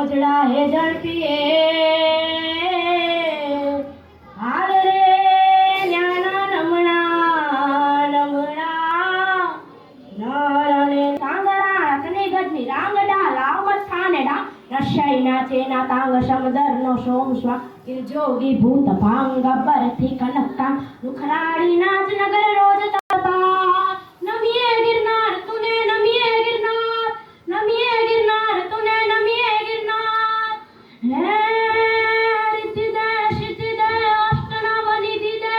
અવજડા હે ઝડપીએ હાલ રે ન્યાના નમણા નરણે તાંગરા રતની ગઢની રાંગડા લાવત ખાનેડા રશાઈ નાચે ના તાંગ સમદર નો સોમ સ્વા જોગી ભૂત ભાંગ બરથી કનકા નુખરાડી નાચ નગર રોજ તરતા નમીએ ગિરનાર તુને નમીએ ગિરનાર તુને નમીએ ગિરનાર હે રીતિ દે શિતિ દે અષ્ટના વનિધિ દે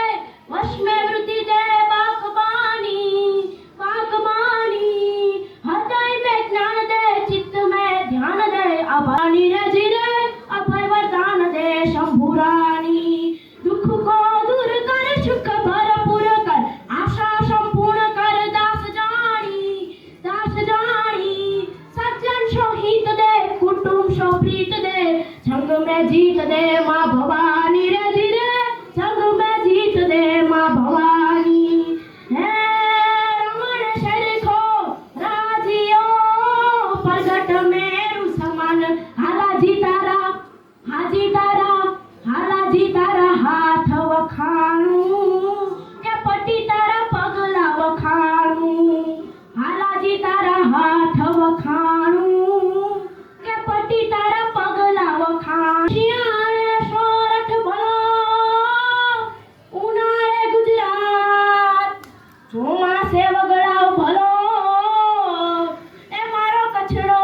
વશમે વૃત્તિ દે બાકબાની હૃદય મે જ્ઞાન દે ચિત્ત મે ધ્યાન દે અભાની રે જીરે અભય વરદાન દે શંભુરાની दुख को दूर कर सुख भरपूर कर आशा संपूर्ण कर दास जानी सज्जन सो हित दे कुटुंब सो प्रीत दे संग में जीत दे माँ भवानी रे धीरे संग में जीत दे माँ भवानी हे रमण शरीखो राजियो प्रगट मेरु समान हालाजी तारा हाथ वखाणું કે પટી તારા પગલા વખાણું હાલાજી તારા હાથ વખાણું કે પટી તારા પગલા વખાણ શિયાળે સોરઠ ભલો ઉનાળે ગુજરાત ચોમાસે વગડાવ ભલો એ મારો કચરો